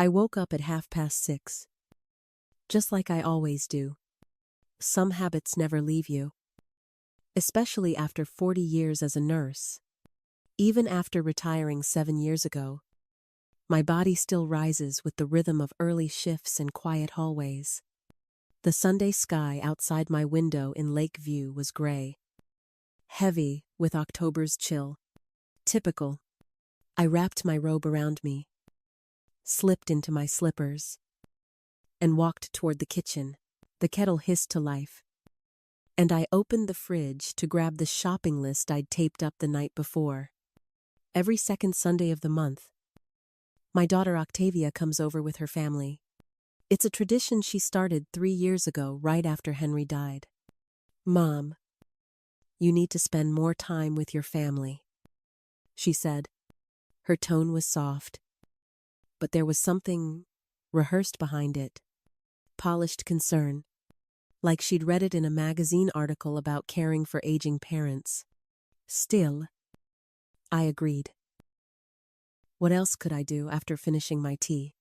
I woke up at 6:30, just like I always do. Some habits never leave you, especially after 40 years as a nurse. Even after retiring 7 years ago, my body still rises with the rhythm of early shifts and quiet hallways. The Sunday sky outside my window in Lakeview was gray, heavy with October's chill. Typical. I wrapped my robe around me, slipped into my slippers, and walked toward the kitchen. The kettle hissed to life, and I opened the fridge to grab the shopping list I'd taped up the night before. Every second Sunday of the month, my daughter Octavia comes over with her family. It's a tradition she started 3 years ago, right after Henry died. "Mom, you need to spend more time with your family," she said. Her tone was soft, but there was something rehearsed behind it. Polished concern, like she'd read it in a magazine article about caring for aging parents. Still, I agreed. What else could I do after finishing my tea?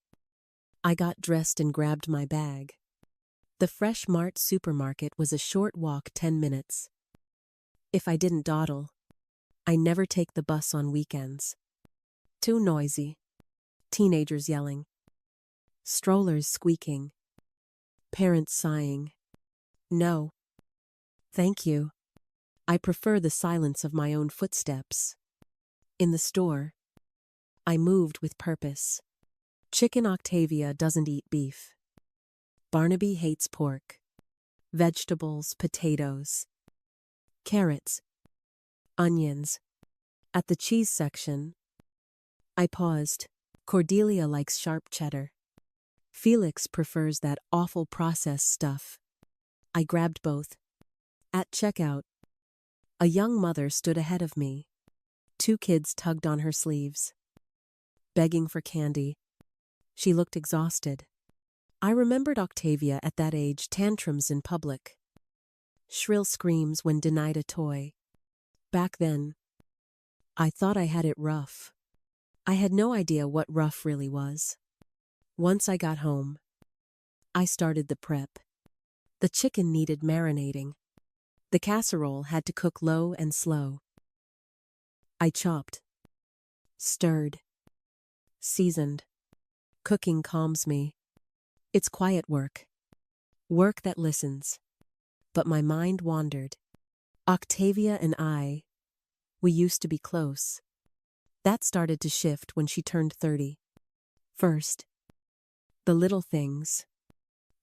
I got dressed and grabbed my bag. The Fresh Mart supermarket was a short walk, 10 minutes. If I didn't dawdle, I never take the bus on weekends. Too noisy. Teenagers yelling. Strollers squeaking. Parents sighing. No. Thank you. I prefer the silence of my own footsteps. In the store, I moved with purpose. Chicken Octavia doesn't eat beef. Barnaby hates pork. Vegetables, potatoes, carrots, onions. At the cheese section, I paused. Cordelia likes sharp cheddar. Felix prefers that awful processed stuff. I grabbed both. At checkout, a young mother stood ahead of me. 2 kids tugged on her sleeves, begging for candy. She looked exhausted. I remembered Octavia at that age, tantrums in public, shrill screams when denied a toy. Back then, I thought I had it rough. I had no idea what rough really was. Once I got home, I started the prep. The chicken needed marinating. The casserole had to cook low and slow. I chopped, stirred, seasoned. Cooking calms me. It's quiet work. Work that listens. But my mind wandered. Octavia and we used to be close. That started to shift when she turned 30. First, the little things.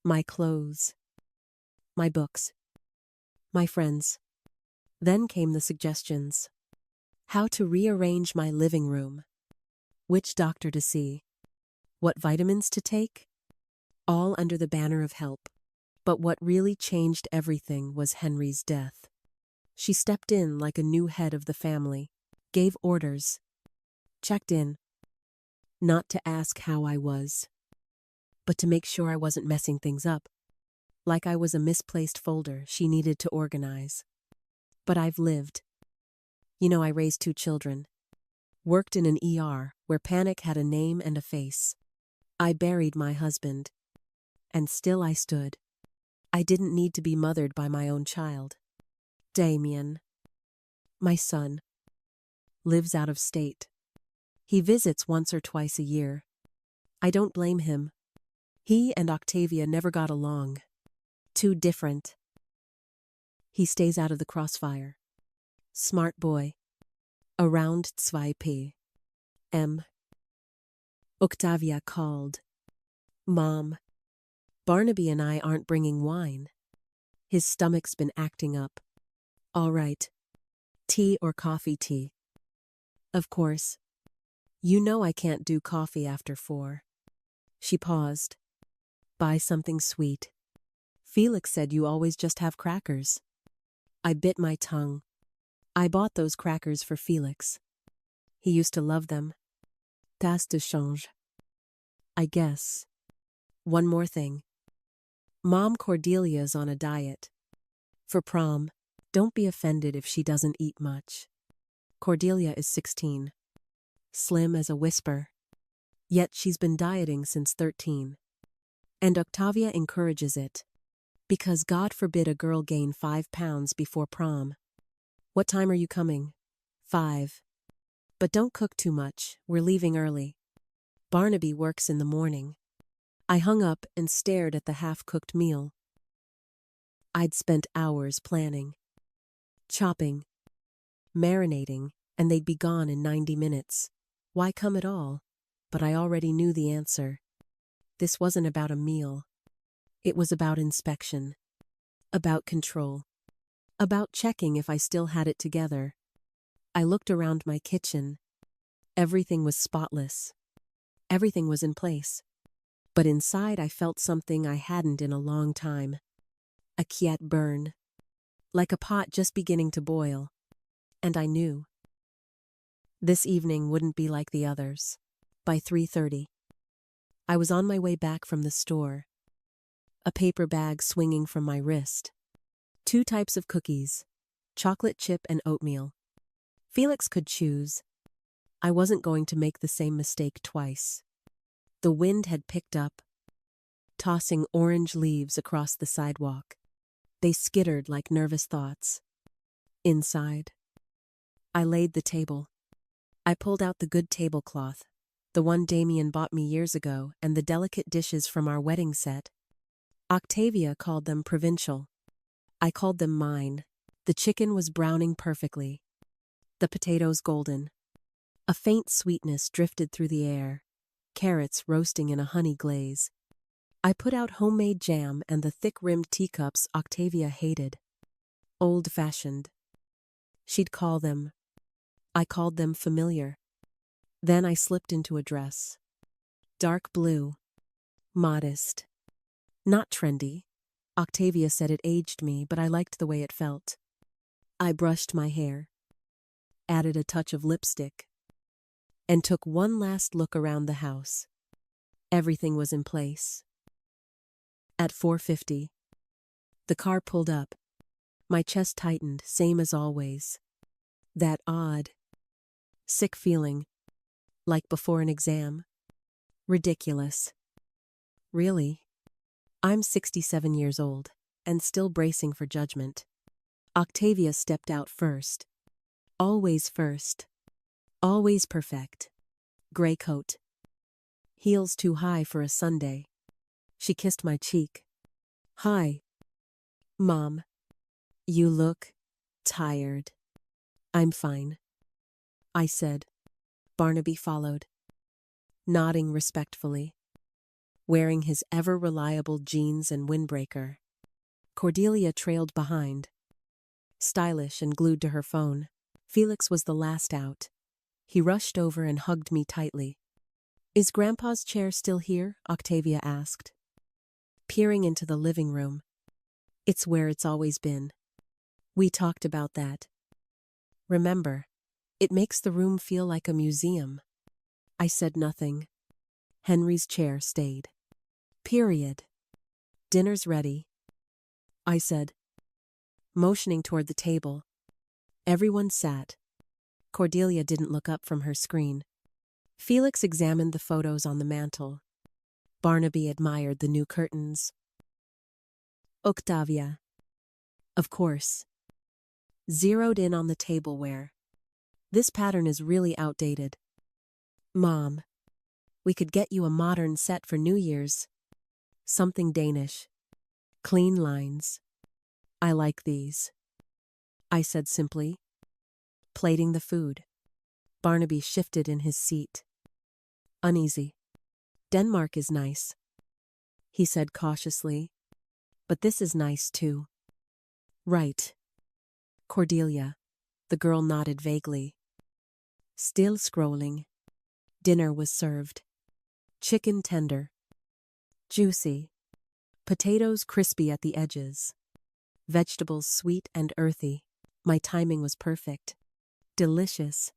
My clothes. My books. My friends. Then came the suggestions. How to rearrange my living room. Which doctor to see. What vitamins to take? All under the banner of help. But what really changed everything was Henry's death. She stepped in like a new head of the family, gave orders, checked in, not to ask how I was, but to make sure I wasn't messing things up, like I was a misplaced folder she needed to organize. But I've lived. I raised 2 children, worked in an ER where panic had a name and a face. I buried my husband, and still I stood. I didn't need to be mothered by my own child. Damien, my son, lives out of state. He visits once or twice a year. I don't blame him. He and Octavia never got along. Too different. He stays out of the crossfire. Smart boy. Around 2 p.m. Octavia called. "Mom, Barnaby and I aren't bringing wine. His stomach's been acting up." "All right. Tea or coffee tea?" "Of course. I can't do coffee after 4. She paused. "Buy something sweet. Felix said you always just have crackers." I bit my tongue. I bought those crackers for Felix. He used to love them. Tas de change. I guess. One more thing. Mom, Cordelia's on a diet. For prom, don't be offended if she doesn't eat much. Cordelia is 16. Slim as a whisper. Yet she's been dieting since 13. And Octavia encourages it. Because God forbid a girl gain 5 pounds before prom. What time are you coming? 5. But don't cook too much, we're leaving early. Barnaby works in the morning. I hung up and stared at the half-cooked meal. I'd spent hours planning, chopping, marinating, and they'd be gone in 90 minutes. Why come at all? But I already knew the answer. This wasn't about a meal. It was about inspection, about control, about checking if I still had it together. I looked around my kitchen. Everything was spotless. Everything was in place. But inside I felt something I hadn't in a long time. A quiet burn, like a pot just beginning to boil. And I knew. This evening wouldn't be like the others. By 3:30, I was on my way back from the store. A paper bag swinging from my wrist. 2 types of cookies, chocolate chip and oatmeal. Felix could choose. I wasn't going to make the same mistake twice. The wind had picked up, tossing orange leaves across the sidewalk. They skittered like nervous thoughts. Inside, I laid the table. I pulled out the good tablecloth, the one Damien bought me years ago, and the delicate dishes from our wedding set. Octavia called them provincial. I called them mine. The chicken was browning perfectly. The potatoes golden. A faint sweetness drifted through the air. Carrots roasting in a honey glaze. I put out homemade jam and the thick-rimmed teacups Octavia hated. Old-fashioned. She'd call them. I called them familiar. Then I slipped into a dress. Dark blue. Modest. Not trendy. Octavia said it aged me, but I liked the way it felt. I brushed my hair, added a touch of lipstick, and took one last look around the house. Everything was in place. At 4:50, the car pulled up. My chest tightened, same as always. That odd, sick feeling, like before an exam. Ridiculous. Really? I'm 67 years old, and still bracing for judgment. Octavia stepped out first. Always first. Always perfect. Gray coat. Heels too high for a Sunday. She kissed my cheek. Hi. Mom. You look tired. I'm fine, I said. Barnaby followed, nodding respectfully, wearing his ever-reliable jeans and windbreaker. Cordelia trailed behind, stylish and glued to her phone. Felix was the last out. He rushed over and hugged me tightly. Is Grandpa's chair still here? Octavia asked, peering into the living room. It's where it's always been. We talked about that. Remember, it makes the room feel like a museum. I said nothing. Henry's chair stayed. Period. Dinner's ready, I said, motioning toward the table. Everyone sat. Cordelia didn't look up from her screen. Felix examined the photos on the mantel. Barnaby admired the new curtains. Octavia, of course, zeroed in on the tableware. This pattern is really outdated. Mom, we could get you a modern set for New Year's. Something Danish. Clean lines. I like these, I said simply, plating the food. Barnaby shifted in his seat. Uneasy. Denmark is nice, he said cautiously. But this is nice too. Right. Cordelia. The girl nodded vaguely. Still scrolling. Dinner was served. Chicken tender. Juicy. Potatoes crispy at the edges. Vegetables sweet and earthy. My timing was perfect. Delicious.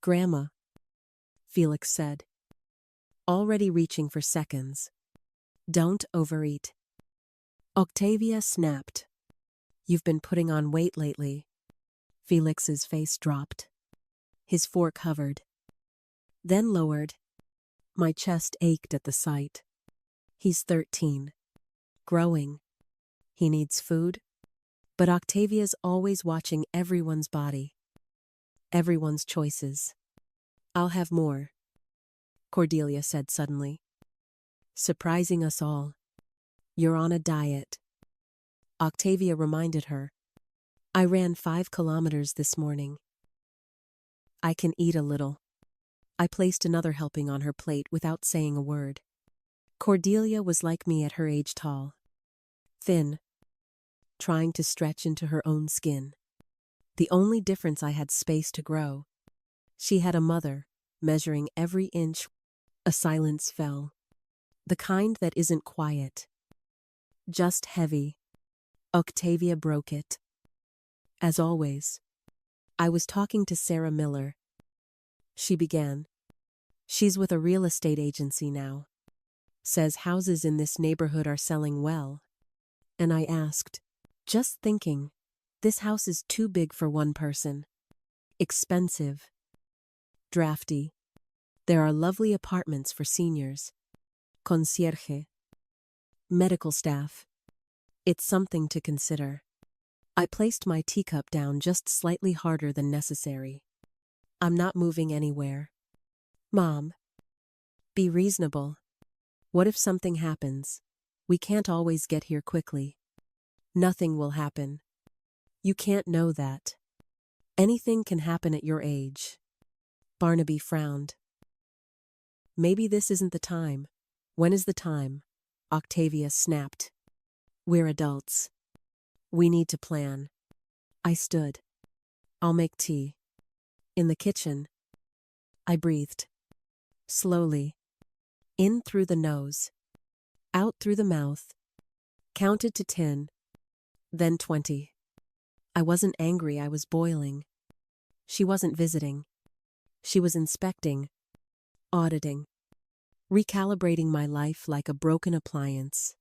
Grandma, Felix said, already reaching for seconds. Don't overeat. Octavia snapped. You've been putting on weight lately. Felix's face dropped. His fork hovered, then lowered. My chest ached at the sight. He's 13. Growing. He needs food. But Octavia's always watching everyone's body. Everyone's choices. I'll have more, Cordelia said suddenly. Surprising us all. You're on a diet. Octavia reminded her. I ran 5 kilometers this morning. I can eat a little. I placed another helping on her plate without saying a word. Cordelia was like me at her age, tall. Thin. Trying to stretch into her own skin. The only difference, I had space to grow. She had a mother, measuring every inch. A silence fell. The kind that isn't quiet. Just heavy. Octavia broke it. As always. I was talking to Sarah Miller. She began. She's with a real estate agency now. Says houses in this neighborhood are selling well. And I asked, just thinking, this house is too big for one person. Expensive. Drafty. There are lovely apartments for seniors. Concierge. Medical staff. It's something to consider. I placed my teacup down just slightly harder than necessary. I'm not moving anywhere. Mom. Be reasonable. What if something happens? We can't always get here quickly. Nothing will happen. You can't know that. Anything can happen at your age. Barnaby frowned. Maybe this isn't the time. When is the time? Octavia snapped. We're adults. We need to plan. I stood. I'll make tea. In the kitchen. I breathed. Slowly. In through the nose. Out through the mouth. Counted to 10. Then 20. I wasn't angry, I was boiling. She wasn't visiting. She was inspecting. Auditing. Recalibrating my life like a broken appliance.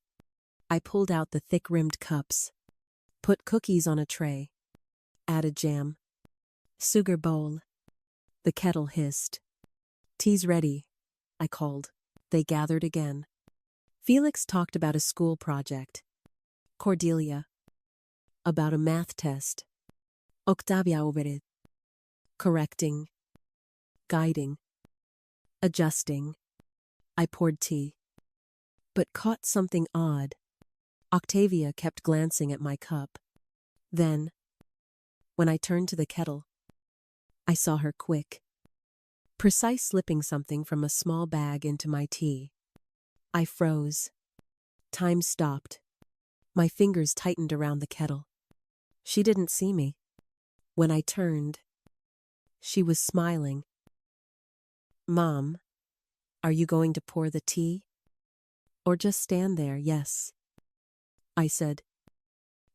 I pulled out the thick-rimmed cups. Put cookies on a tray. Added jam. Sugar bowl. The kettle hissed. Tea's ready, I called. They gathered again. Felix talked about a school project. Cordelia. About a math test. Octavia over it. Correcting. Guiding. Adjusting. I poured tea. But caught something odd. Octavia kept glancing at my cup. Then, when I turned to the kettle, I saw her quick, precise, slipping something from a small bag into my tea. I froze. Time stopped. My fingers tightened around the kettle. She didn't see me. When I turned, she was smiling. Mom, are you going to pour the tea? Or just stand there? Yes, I said.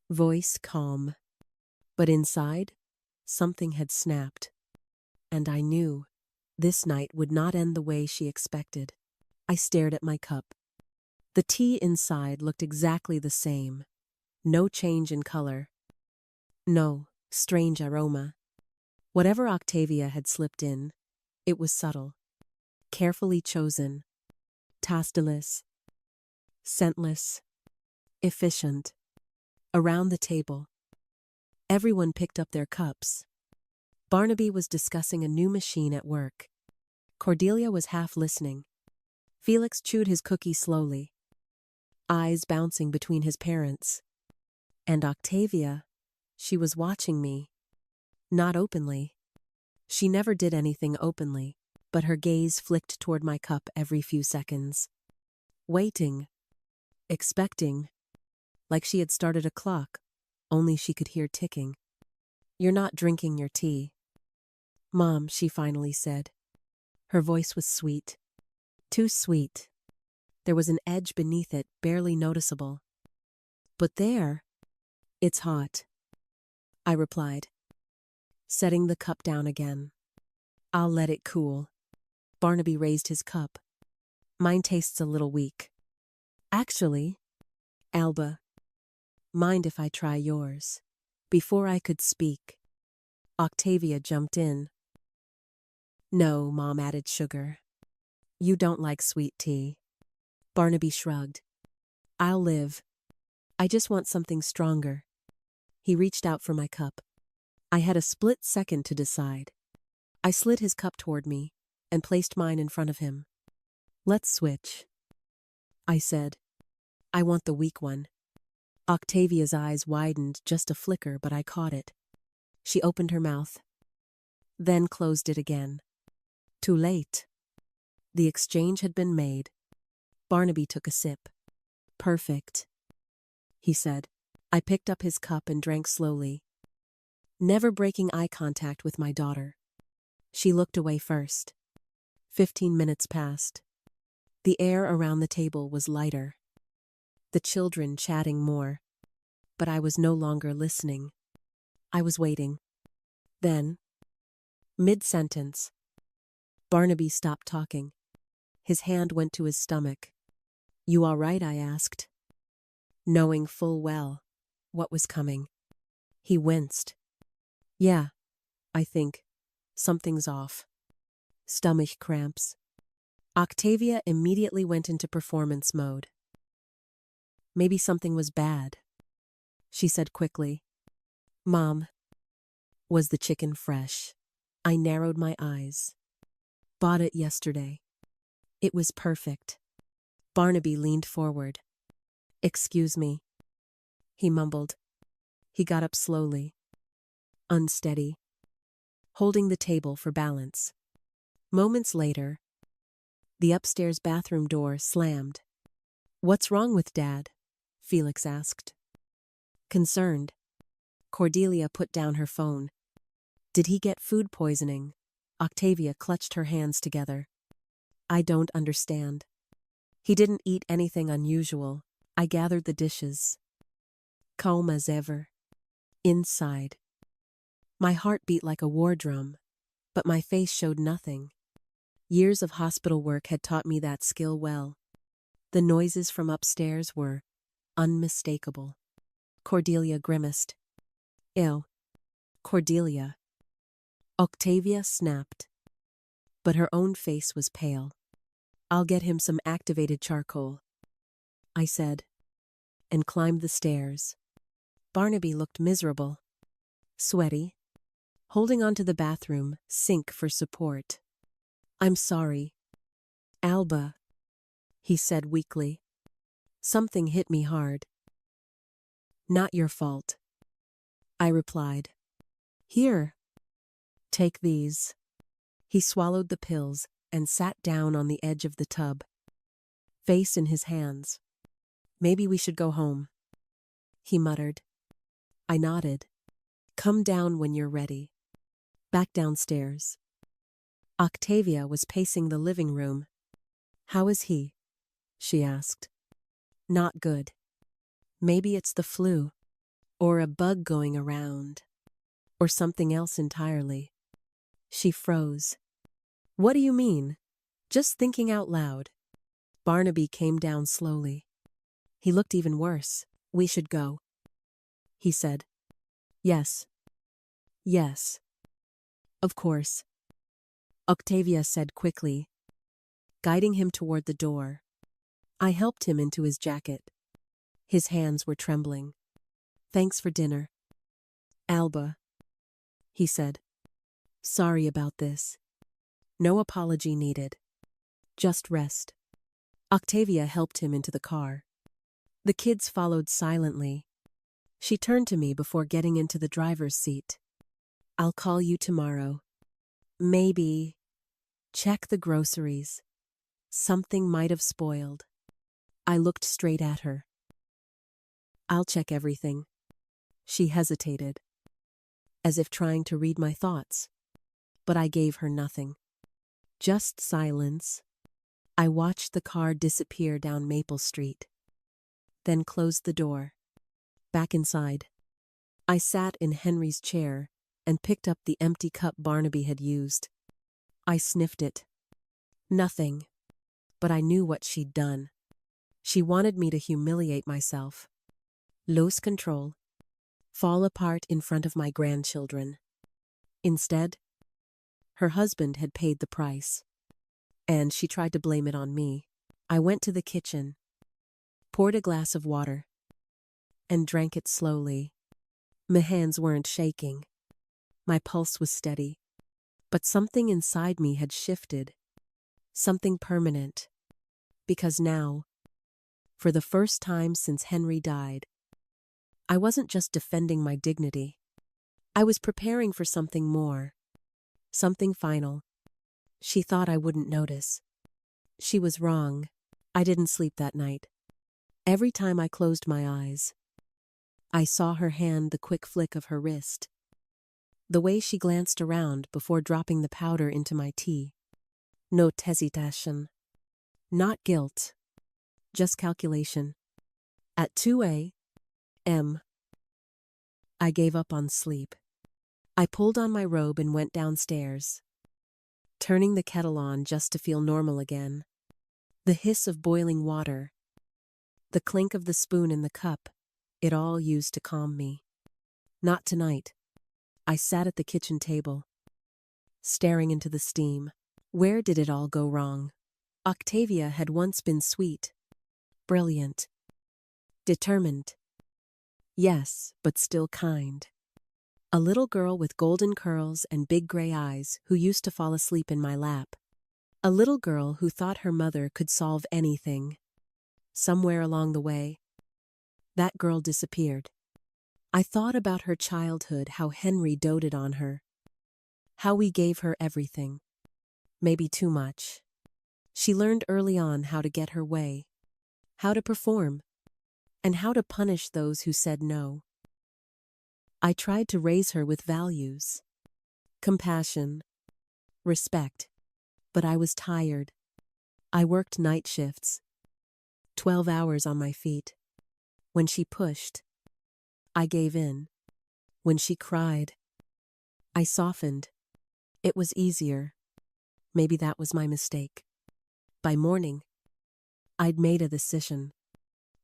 Voice calm. But inside, something had snapped. And I knew this night would not end the way she expected. I stared at my cup. The tea inside looked exactly the same. No change in color. No strange aroma. Whatever Octavia had slipped in, it was subtle. Carefully chosen. Tasteless. Scentless. Efficient. Around the table, everyone picked up their cups. Barnaby was discussing a new machine at work. Cordelia was half listening. Felix chewed his cookie slowly, eyes bouncing between his parents. And Octavia, she was watching me. Not openly. She never did anything openly, but her gaze flicked toward my cup every few seconds. Waiting. Expecting. Like she had started a clock, only she could hear ticking. You're not drinking your tea. Mom, she finally said. Her voice was sweet. Too sweet. There was an edge beneath it, barely noticeable. But there, it's hot, I replied, setting the cup down again. I'll let it cool. Barnaby raised his cup. Mine tastes a little weak. Actually, Alba, mind if I try yours? Before I could speak, Octavia jumped in. No, Mom added sugar. You don't like sweet tea. Barnaby shrugged. I'll live. I just want something stronger. He reached out for my cup. I had a split second to decide. I slid his cup toward me and placed mine in front of him. Let's switch, I said. I want the weak one. Octavia's eyes widened just a flicker, but I caught it. She opened her mouth, then closed it again. Too late. The exchange had been made. Barnaby took a sip. Perfect, he said. I picked up his cup and drank slowly, never breaking eye contact with my daughter. She looked away first. 15 minutes passed. The air around the table was lighter, the children chatting more, but I was no longer listening. I was waiting. Then, mid-sentence, Barnaby stopped talking. His hand went to his stomach. You all right? I asked, knowing full well what was coming. He winced. Yeah, I think something's off. Stomach cramps. Octavia immediately went into performance mode. Maybe something was bad, she said quickly. Mom, was the chicken fresh? I narrowed my eyes. Bought it yesterday. It was perfect. Barnaby leaned forward. Excuse me, he mumbled. He got up slowly, unsteady, holding the table for balance. Moments later, the upstairs bathroom door slammed. What's wrong with Dad? Felix asked. Concerned, Cordelia put down her phone. Did he get food poisoning? Octavia clutched her hands together. I don't understand. He didn't eat anything unusual. I gathered the dishes. Calm as ever. Inside, my heart beat like a war drum, but my face showed nothing. Years of hospital work had taught me that skill well. The noises from upstairs were unmistakable. Cordelia grimaced. Ew. Cordelia. Octavia snapped, but her own face was pale. I'll get him some activated charcoal, I said, and climbed the stairs. Barnaby looked miserable, sweaty, holding onto the bathroom sink for support. I'm sorry, Alba, he said weakly. Something hit me hard. Not your fault, I replied. Here, take these. He swallowed the pills and sat down on the edge of the tub, face in his hands. Maybe we should go home, he muttered. I nodded. Come down when you're ready. Back downstairs. Octavia was pacing the living room. How is he? She asked. Not good. Maybe it's the flu, or a bug going around, or something else entirely. She froze. What do you mean? Just thinking out loud. Barnaby came down slowly. He looked even worse. We should go, he said. Yes. Yes. Of course, Octavia said quickly, guiding him toward the door. I helped him into his jacket. His hands were trembling. Thanks for dinner, Alba, he said. Sorry about this. No apology needed. Just rest. Octavia helped him into the car. The kids followed silently. She turned to me before getting into the driver's seat. I'll call you tomorrow. Maybe check the groceries. Something might have spoiled. I looked straight at her. I'll check everything. She hesitated, as if trying to read my thoughts, but I gave her nothing. Just silence. I watched the car disappear down Maple Street, then closed the door. Back inside, I sat in Henry's chair and picked up the empty cup Barnaby had used. I sniffed it. Nothing, but I knew what she'd done. She wanted me to humiliate myself, lose control, fall apart in front of my grandchildren. Instead, her husband had paid the price. And she tried to blame it on me. I went to the kitchen, poured a glass of water, and drank it slowly. My hands weren't shaking. My pulse was steady. But something inside me had shifted. Something permanent. Because now, for the first time since Henry died, I wasn't just defending my dignity. I was preparing for something more. Something final. She thought I wouldn't notice. She was wrong. I didn't sleep that night. Every time I closed my eyes, I saw her hand, the quick flick of her wrist. The way she glanced around before dropping the powder into my tea. No hesitation. Not guilt. Just calculation. At 2 a.m., I gave up on sleep. I pulled on my robe and went downstairs, turning the kettle on just to feel normal again. The hiss of boiling water, the clink of the spoon in the cup, it all used to calm me. Not tonight. I sat at the kitchen table, staring into the steam. Where did it all go wrong? Octavia had once been sweet, brilliant, determined. Yes, but still kind. A little girl with golden curls and big gray eyes who used to fall asleep in my lap. A little girl who thought her mother could solve anything. Somewhere along the way, that girl disappeared. I thought about her childhood, how Henry doted on her, how we gave her everything. Maybe too much. She learned early on how to get her way, how to perform, and how to punish those who said no. I tried to raise her with values, compassion, respect, but I was tired. I worked night shifts, 12 hours on my feet. When she pushed, I gave in. When she cried, I softened. It was easier. Maybe that was my mistake. By morning, I'd made a decision.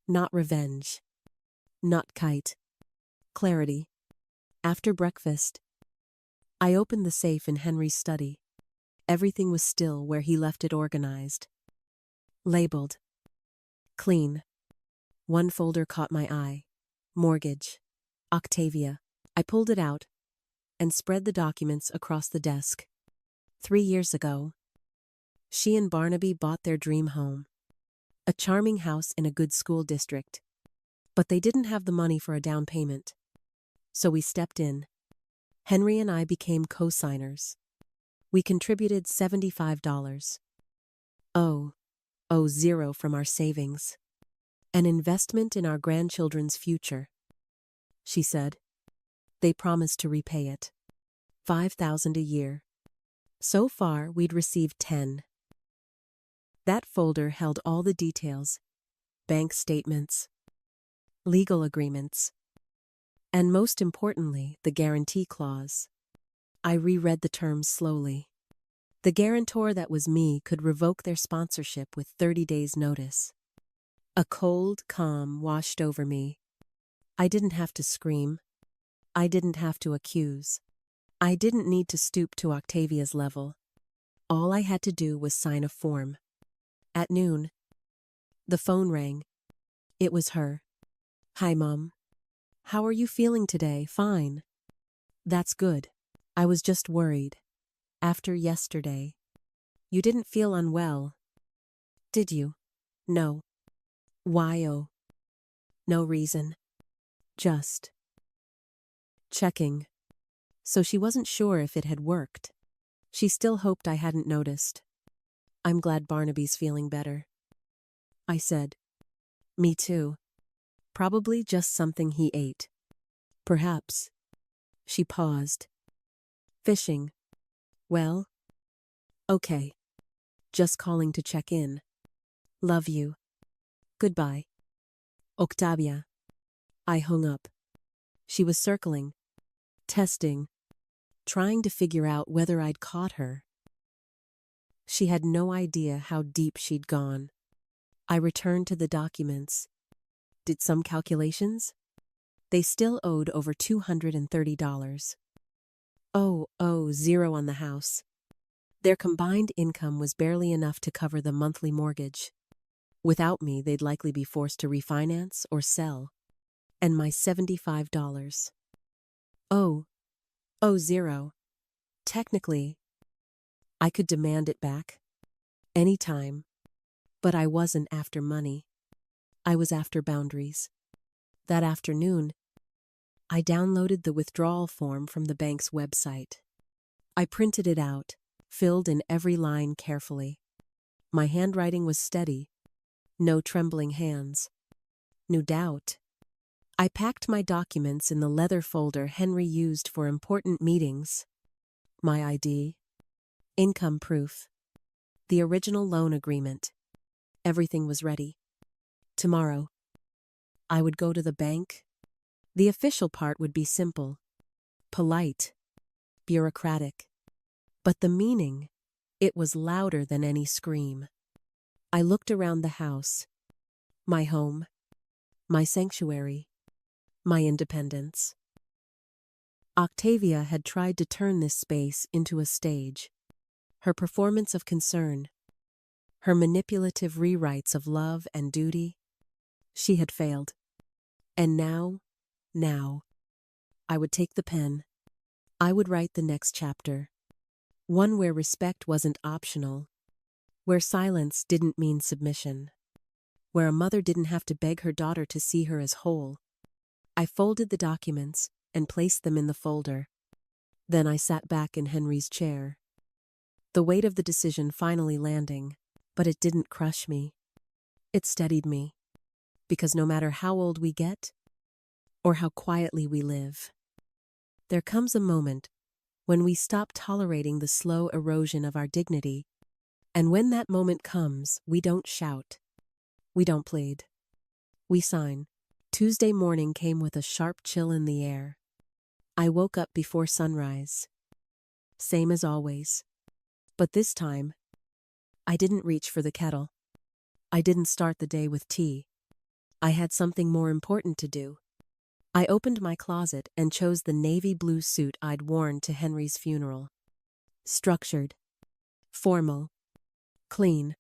Not revenge. Not kite. Clarity. After breakfast, I opened the safe in Henry's study. Everything was still where he left it, organized. Labeled. Clean. One folder caught my eye. Mortgage. Octavia. I pulled it out and spread the documents across the desk. 3 years ago, she and Barnaby bought their dream home. A charming house in a good school district. But they didn't have the money for a down payment. So we stepped in. Henry and I became co-signers. We contributed $75. Zero from our savings. An investment in our grandchildren's future. She said. They promised to repay it. $5,000 a year. So far, we'd received 10. That folder held all the details, bank statements, legal agreements, and most importantly, the guarantee clause. I reread the terms slowly. The guarantor that was me could revoke their sponsorship with 30 days' notice. A cold calm washed over me. I didn't have to scream. I didn't have to accuse. I didn't need to stoop to Octavia's level. All I had to do was sign a form. At noon, the phone rang. It was her. Hi, Mom. How are you feeling today? Fine. That's good. I was just worried. After yesterday. You didn't feel unwell, did you? No. Why? Oh. No reason. Just checking. So she wasn't sure if it had worked. She still hoped I hadn't noticed. I'm glad Barnaby's feeling better, I said. Me too. Probably just something he ate. Perhaps. She paused. Fishing. Well? Okay. Just calling to check in. Love you. Goodbye. Octavia. I hung up. She was circling, testing, trying to figure out whether I'd caught her. She had no idea how deep she'd gone. I returned to the documents. Did some calculations? They still owed over $230. Zero on the house. Their combined income was barely enough to cover the monthly mortgage. Without me, they'd likely be forced to refinance or sell. And my $75. Oh, oh, zero. Technically, I could demand it back. Anytime. But I wasn't after money. I was after boundaries. That afternoon, I downloaded the withdrawal form from the bank's website. I printed it out, filled in every line carefully. My handwriting was steady. No trembling hands. No doubt. I packed my documents in the leather folder Henry used for important meetings. My ID. Income proof. The original loan agreement. Everything was ready. Tomorrow, I would go to the bank. The official part would be simple, polite, bureaucratic. But the meaning, it was louder than any scream. I looked around the house. My home. My sanctuary. My independence. Octavia had tried to turn this space into a stage. Her performance of concern, her manipulative rewrites of love and duty, she had failed. And now, I would take the pen. I would write the next chapter. One where respect wasn't optional, where silence didn't mean submission, where a mother didn't have to beg her daughter to see her as whole. I folded the documents and placed them in the folder. Then I sat back in Henry's chair. The weight of the decision finally landing, but it didn't crush me. It steadied me. Because no matter how old we get, or how quietly we live, there comes a moment when we stop tolerating the slow erosion of our dignity. And when that moment comes, we don't shout. We don't plead. We sign. Tuesday morning came with a sharp chill in the air. I woke up before sunrise. Same as always. But this time, I didn't reach for the kettle. I didn't start the day with tea. I had something more important to do. I opened my closet and chose the navy blue suit I'd worn to Henry's funeral. Structured. Formal. Clean.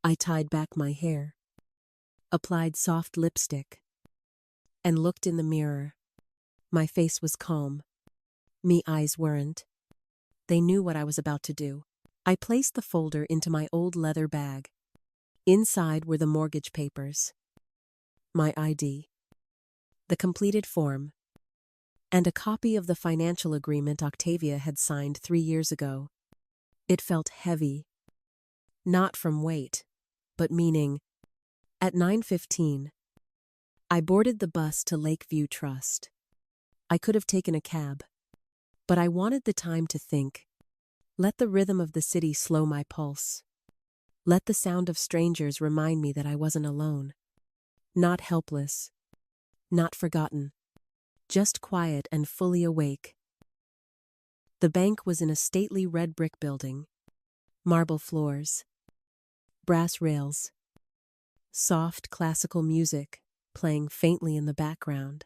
I tied back my hair. Applied soft lipstick. And looked in the mirror. My face was calm. Me eyes weren't. They knew what I was about to do. I placed the folder into my old leather bag. Inside were the mortgage papers. My ID. The completed form. And a copy of the financial agreement Octavia had signed 3 years ago. It felt heavy. Not from weight, but meaning. At 9:15, I boarded the bus to Lakeview Trust. I could have taken a cab, but I wanted the time to think. Let the rhythm of the city slow my pulse. Let the sound of strangers remind me that I wasn't alone. Not helpless. Not forgotten. Just quiet and fully awake. The bank was in a stately red brick building. Marble floors. Brass rails. Soft classical music playing faintly in the background.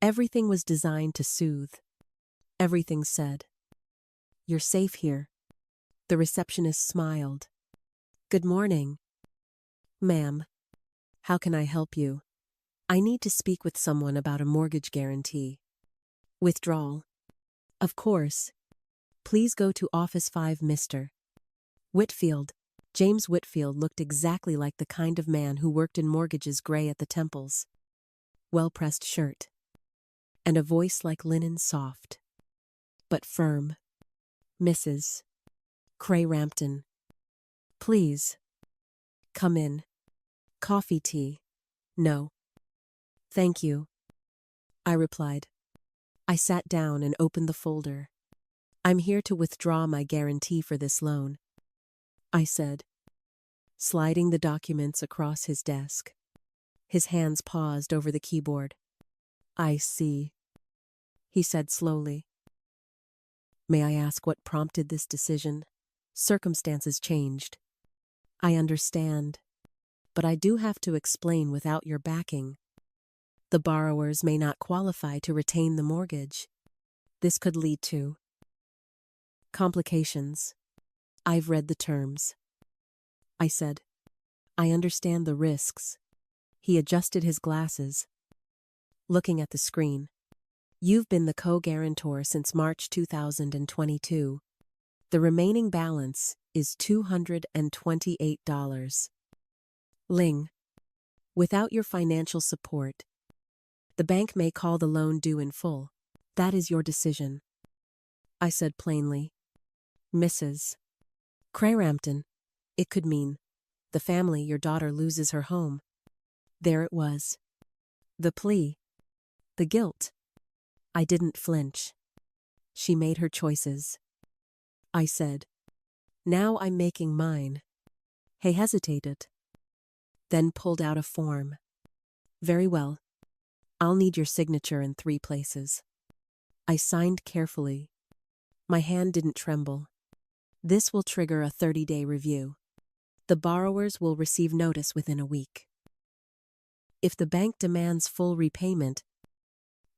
Everything was designed to soothe. Everything said, "You're safe here." The receptionist smiled. "Good morning." "Ma'am, how can I help you?" "I need to speak with someone about a mortgage guarantee." "Withdrawal." "Of course. Please go to Office 5, Mr. Whitfield." James Whitfield looked exactly like the kind of man who worked in mortgages, gray at the temples. Well-pressed shirt. And a voice like linen, soft. But firm. "Mrs. Cray Rampton. Please. Come in. Coffee, tea?" "No. Thank you," I replied. I sat down and opened the folder. "I'm here to withdraw my guarantee for this loan," I said, sliding the documents across his desk. His hands paused over the keyboard. "I see," he said slowly. "May I ask what prompted this decision?" "Circumstances changed." "I understand. But I do have to explain without your backing. The borrowers may not qualify to retain the mortgage. This could lead to complications." I've read the terms. I said. I understand the risks. He adjusted his glasses, looking at the screen. You've been the co-guarantor since March 2022. The remaining balance is $228. Ling. Without your financial support, the bank may call the loan due in full. That is your decision. I said plainly. Mrs. Crarampton. It could mean the family, your daughter loses her home. There it was. The plea. The guilt. I didn't flinch. She made her choices. I said. Now I'm making mine. He hesitated, then pulled out a form. Very well. I'll need your signature in 3 places. I signed carefully. My hand didn't tremble. This will trigger a 30-day review. The borrowers will receive notice within a week. If the bank demands full repayment,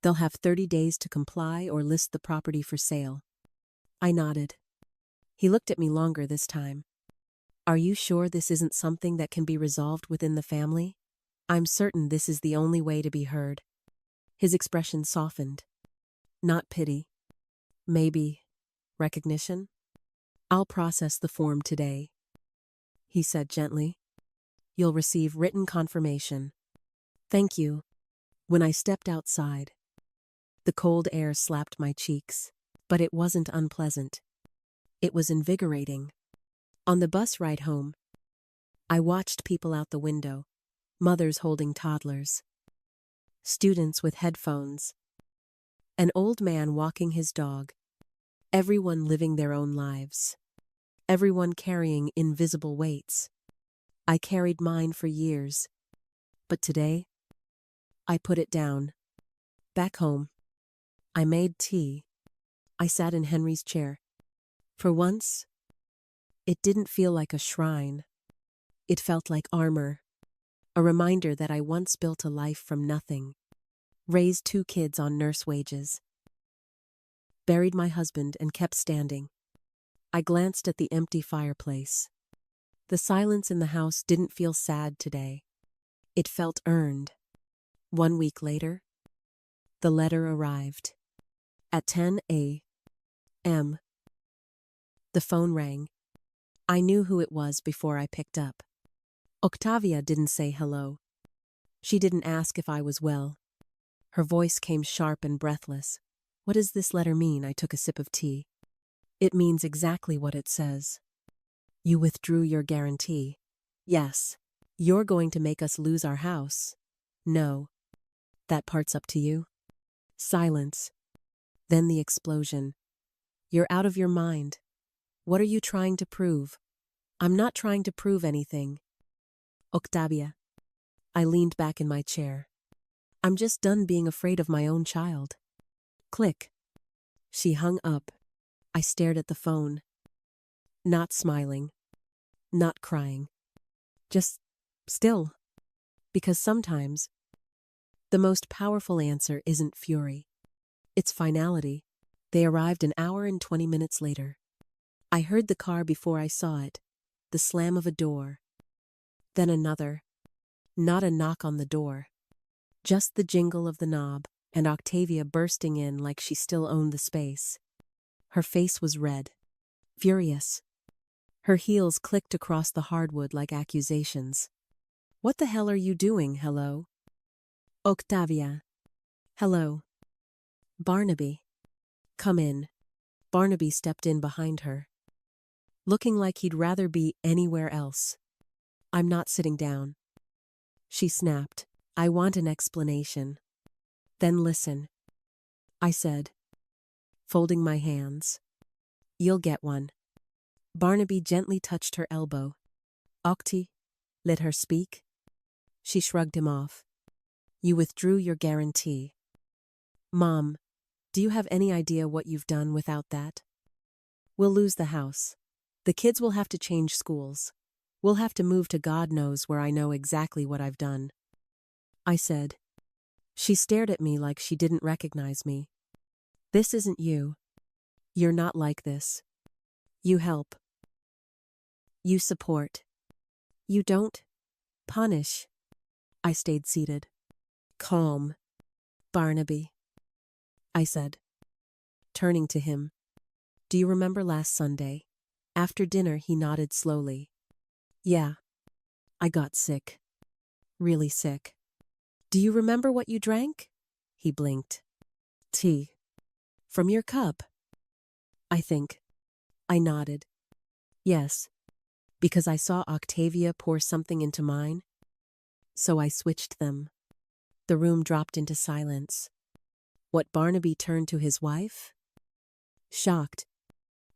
they'll have 30 days to comply or list the property for sale. I nodded. He looked at me longer this time. Are you sure this isn't something that can be resolved within the family? I'm certain this is the only way to be heard. His expression softened. Not pity. Maybe recognition? I'll process the form today, he said gently. You'll receive written confirmation. Thank you. When I stepped outside, the cold air slapped my cheeks, but it wasn't unpleasant. It was invigorating. On the bus ride home, I watched people out the window, mothers holding toddlers, students with headphones, an old man walking his dog, everyone living their own lives, everyone carrying invisible weights. I carried mine for years, but today, I put it down. Back home, I made tea. I sat in Henry's chair. For once, it didn't feel like a shrine. It felt like armor, a reminder that I once built a life from nothing, raised 2 kids on nurse wages, buried my husband and kept standing. I glanced at the empty fireplace. The silence in the house didn't feel sad today. It felt earned. 1 week later, the letter arrived. At 10 a.m., the phone rang. I knew who it was before I picked up. Octavia didn't say hello. She didn't ask if I was well. Her voice came sharp and breathless. What does this letter mean? I took a sip of tea. It means exactly what it says. You withdrew your guarantee. Yes. You're going to make us lose our house. No. That part's up to you. Silence. Then the explosion. You're out of your mind. What are you trying to prove? I'm not trying to prove anything. Octavia. I leaned back in my chair. I'm just done being afraid of my own child. Click. She hung up. I stared at the phone. Not smiling. Not crying. Just still. Because sometimes, the most powerful answer isn't fury. It's finality. They arrived an hour and 20 minutes later. I heard the car before I saw it. The slam of a door. Then another. Not a knock on the door. Just the jingle of the knob, and Octavia bursting in like she still owned the space. Her face was red. Furious. Her heels clicked across the hardwood like accusations. What the hell are you doing, hello? Octavia. Hello. Barnaby. Come in. Barnaby stepped in behind her, looking like he'd rather be anywhere else. I'm not sitting down. She snapped. I want an explanation. Then listen. I said, folding my hands. You'll get one. Barnaby gently touched her elbow. Octi, let her speak. She shrugged him off. You withdrew your guarantee. Mom, do you have any idea what you've done without that? We'll lose the house. The kids will have to change schools. We'll have to move to God knows where. I know exactly what I've done. I said. She stared at me like she didn't recognize me. This isn't you. You're not like this. You help. You support. You don't punish. I stayed seated. Calm. Barnaby, I said, turning to him. Do you remember last Sunday? After dinner, he nodded slowly. Yeah, I got sick. Really sick. Do you remember what you drank? He blinked. Tea. From your cup? I think. I nodded. Yes, because I saw Octavia pour something into mine. So I switched them. The room dropped into silence. What, Barnaby turned to his wife? Shocked.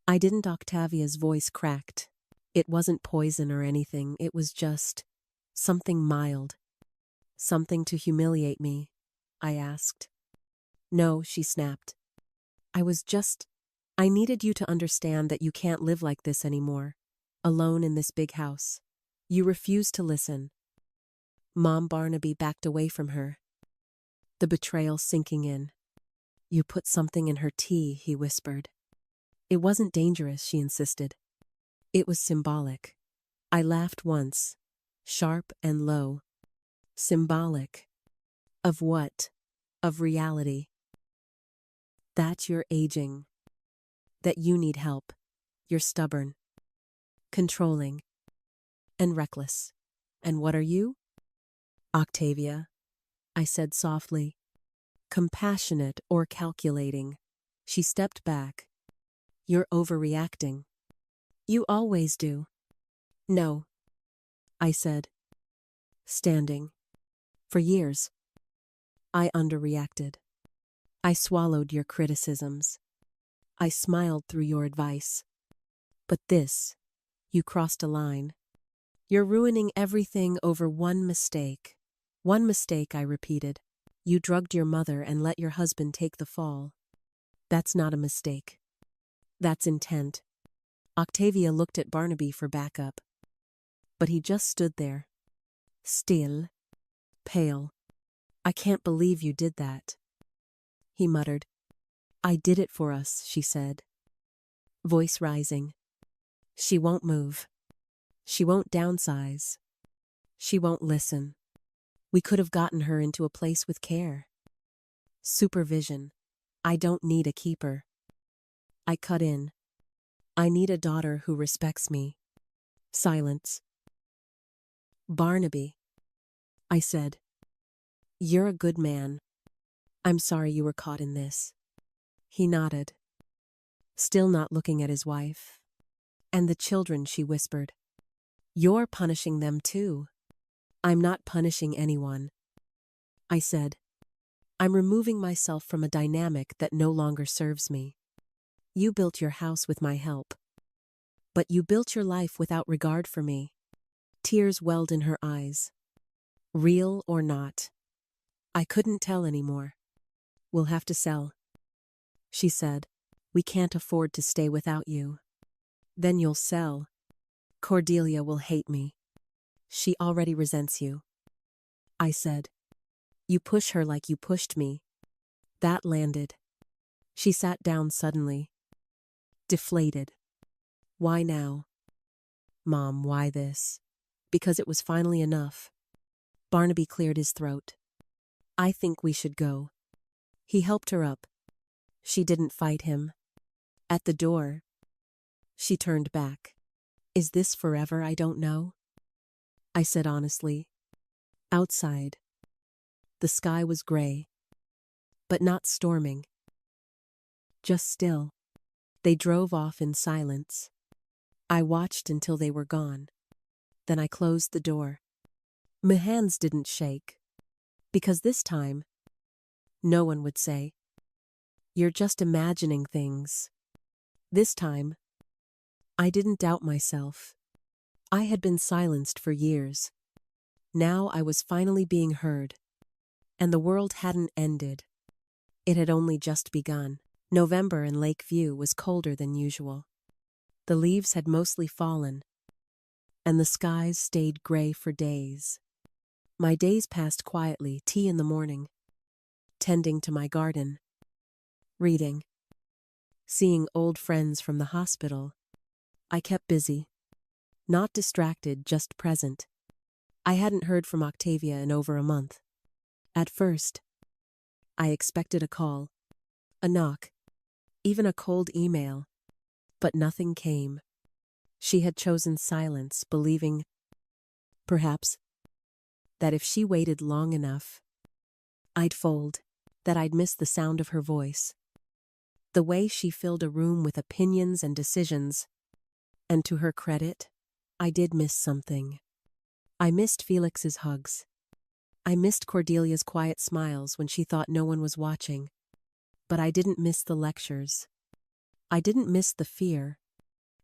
I didn't. Octavia's voice cracked. It wasn't poison or anything, it was just something mild. Something to humiliate me, I asked. No, she snapped. I needed you to understand that you can't live like this anymore, alone in this big house. You refused to listen. Mom. Barnaby backed away from her, the betrayal sinking in. You put something in her tea, he whispered. It wasn't dangerous, she insisted. It was symbolic. I laughed once, sharp and low. Symbolic. Of what? Of reality. That you're aging. That you need help. You're stubborn. Controlling. And reckless. And what are you? Octavia, I said softly. Compassionate or calculating. She stepped back. You're overreacting. You always do. No, I said, standing. For years, I underreacted. I swallowed your criticisms. I smiled through your advice. But this, you crossed a line. You're ruining everything over one mistake. One mistake, I repeated. You drugged your mother and let your husband take the fall. That's not a mistake. That's intent. Octavia looked at Barnaby for backup. But he just stood there. Still. Pale. I can't believe you did that. He muttered. I did it for us, she said. Voice rising. She won't move. She won't downsize. She won't listen. We could have gotten her into a place with care. Supervision. I don't need a keeper. I cut in. I need a daughter who respects me. Silence. Barnaby, I said. You're a good man. I'm sorry you were caught in this. He nodded, still not looking at his wife. And the children, she whispered. You're punishing them too. I'm not punishing anyone, I said. I'm removing myself from a dynamic that no longer serves me. You built your house with my help. But you built your life without regard for me. Tears welled in her eyes. Real or not. I couldn't tell anymore. We'll have to sell, she said. We can't afford to stay without you. Then you'll sell. Cordelia will hate me. She already resents you, I said. You push her like you pushed me. That landed. She sat down suddenly. Deflated. Why now? Mom, why this? Because it was finally enough. Barnaby cleared his throat. I think we should go. He helped her up. She didn't fight him. At the door, she turned back. Is this forever? I don't know, I said honestly. Outside, the sky was gray, but not storming. Just still. They drove off in silence. I watched until they were gone. Then I closed the door. My hands didn't shake. Because this time, no one would say, you're just imagining things. This time, I didn't doubt myself. I had been silenced for years. Now I was finally being heard. And the world hadn't ended. It had only just begun. November in Lakeview was colder than usual. The leaves had mostly fallen, and the skies stayed gray for days. My days passed quietly, tea in the morning, tending to my garden, reading, seeing old friends from the hospital. I kept busy. Not distracted, just present. I hadn't heard from Octavia in over a month. At first, I expected a call, a knock, even a cold email, but nothing came. She had chosen silence, believing, perhaps, that if she waited long enough, I'd fold, that I'd miss the sound of her voice, the way she filled a room with opinions and decisions. And to her credit, I did miss something. I missed Felix's hugs. I missed Cordelia's quiet smiles when she thought no one was watching. But I didn't miss the lectures. I didn't miss the fear.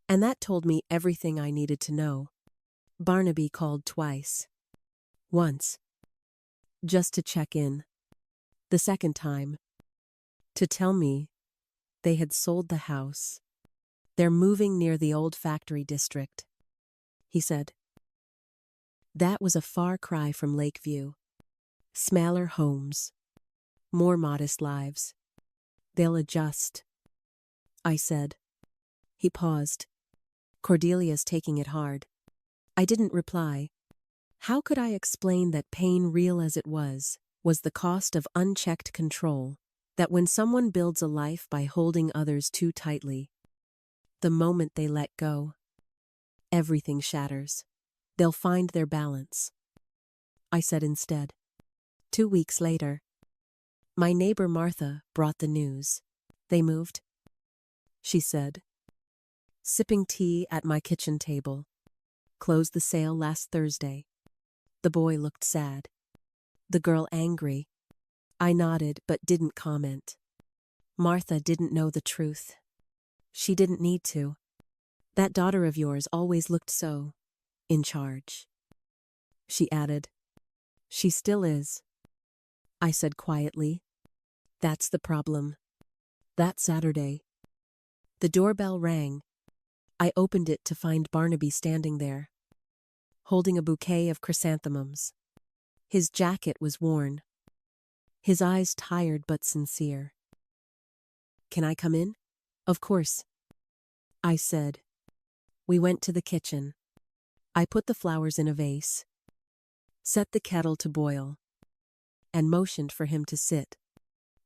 And that told me everything I needed to know. Barnaby called twice. Once, just to check in. The second time, to tell me they had sold the house. They're moving near the old factory district, he said. That was a far cry from Lakeview. Smaller homes, more modest lives. They'll adjust, I said. He paused. Cordelia's taking it hard. I didn't reply. How could I explain that pain, real as it was the cost of unchecked control, that when someone builds a life by holding others too tightly, the moment they let go, everything shatters. They'll find their balance, I said instead. 2 weeks later, my neighbor Martha brought the news. They moved, she said, sipping tea at my kitchen table. Closed the sale last Thursday. The boy looked sad. The girl angry. I nodded but didn't comment. Martha didn't know the truth. She didn't need to. That daughter of yours always looked so in charge. She added. She still is, I said quietly. That's the problem. That Saturday, the doorbell rang. I opened it to find Barnaby standing there, holding a bouquet of chrysanthemums. His jacket was worn, his eyes tired but sincere. Can I come in? Of course, I said. We went to the kitchen. I put the flowers in a vase, set the kettle to boil, and motioned for him to sit.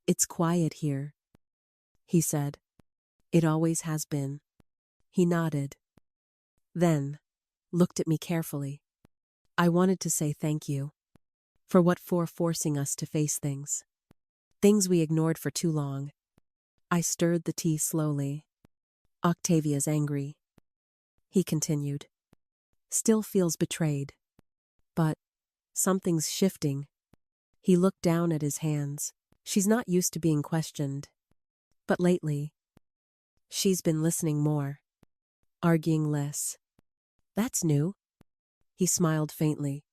It's quiet here, he said. It always has been. He nodded. Then, looked at me carefully. I wanted to say thank you. For forcing us to face things. Things we ignored for too long. I stirred the tea slowly. Octavia's angry, he continued. Still feels betrayed. But something's shifting. He looked down at his hands. She's not used to being questioned. But lately, she's been listening more. Arguing less. That's new. He smiled faintly.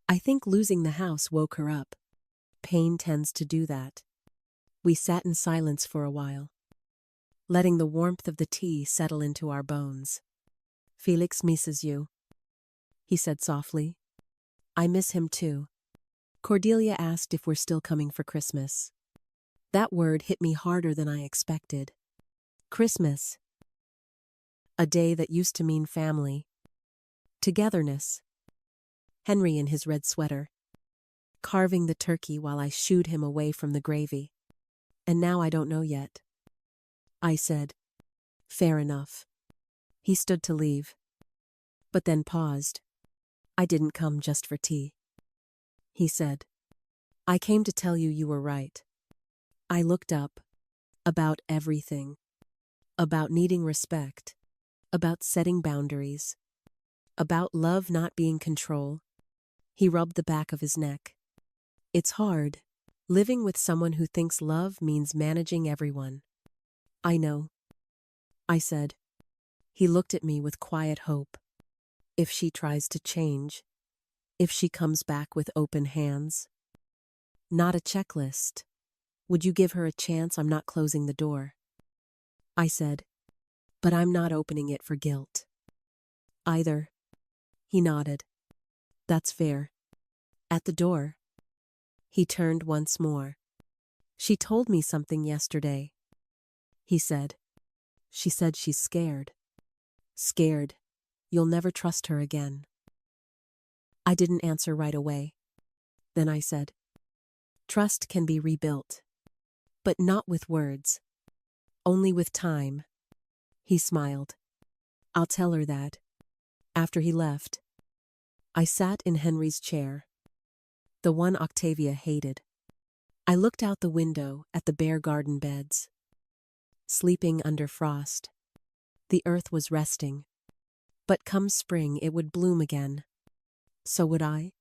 I think losing the house woke her up. Pain tends to do that. We sat in silence for a while, letting the warmth of the tea settle into our bones. Felix misses you, he said softly. I miss him too. Cordelia asked if we're still coming for Christmas. That word hit me harder than I expected. Christmas. A day that used to mean family. Togetherness. Henry in his red sweater, carving the turkey while I shooed him away from the gravy. And now I don't know yet. I said, fair enough. He stood to leave, but then paused. I didn't come just for tea, he said. I came to tell you you were right. I looked up. About everything. About needing respect. About setting boundaries. About love not being control. He rubbed the back of his neck. It's hard, living with someone who thinks love means managing everyone. I know, I said. He looked at me with quiet hope. If she tries to change, if she comes back with open hands. Not a checklist. Would you give her a chance? I'm not closing the door, I said. But I'm not opening it for guilt. Either. He nodded. That's fair. At the door, he turned once more. She told me something yesterday, he said. She said she's scared. Scared. You'll never trust her again. I didn't answer right away. Then I said, trust can be rebuilt. But not with words. Only with time. He smiled. I'll tell her that. After he left, I sat in Henry's chair, the one Octavia hated. I looked out the window at the bare garden beds, sleeping under frost. The earth was resting. But come spring it would bloom again. So would I.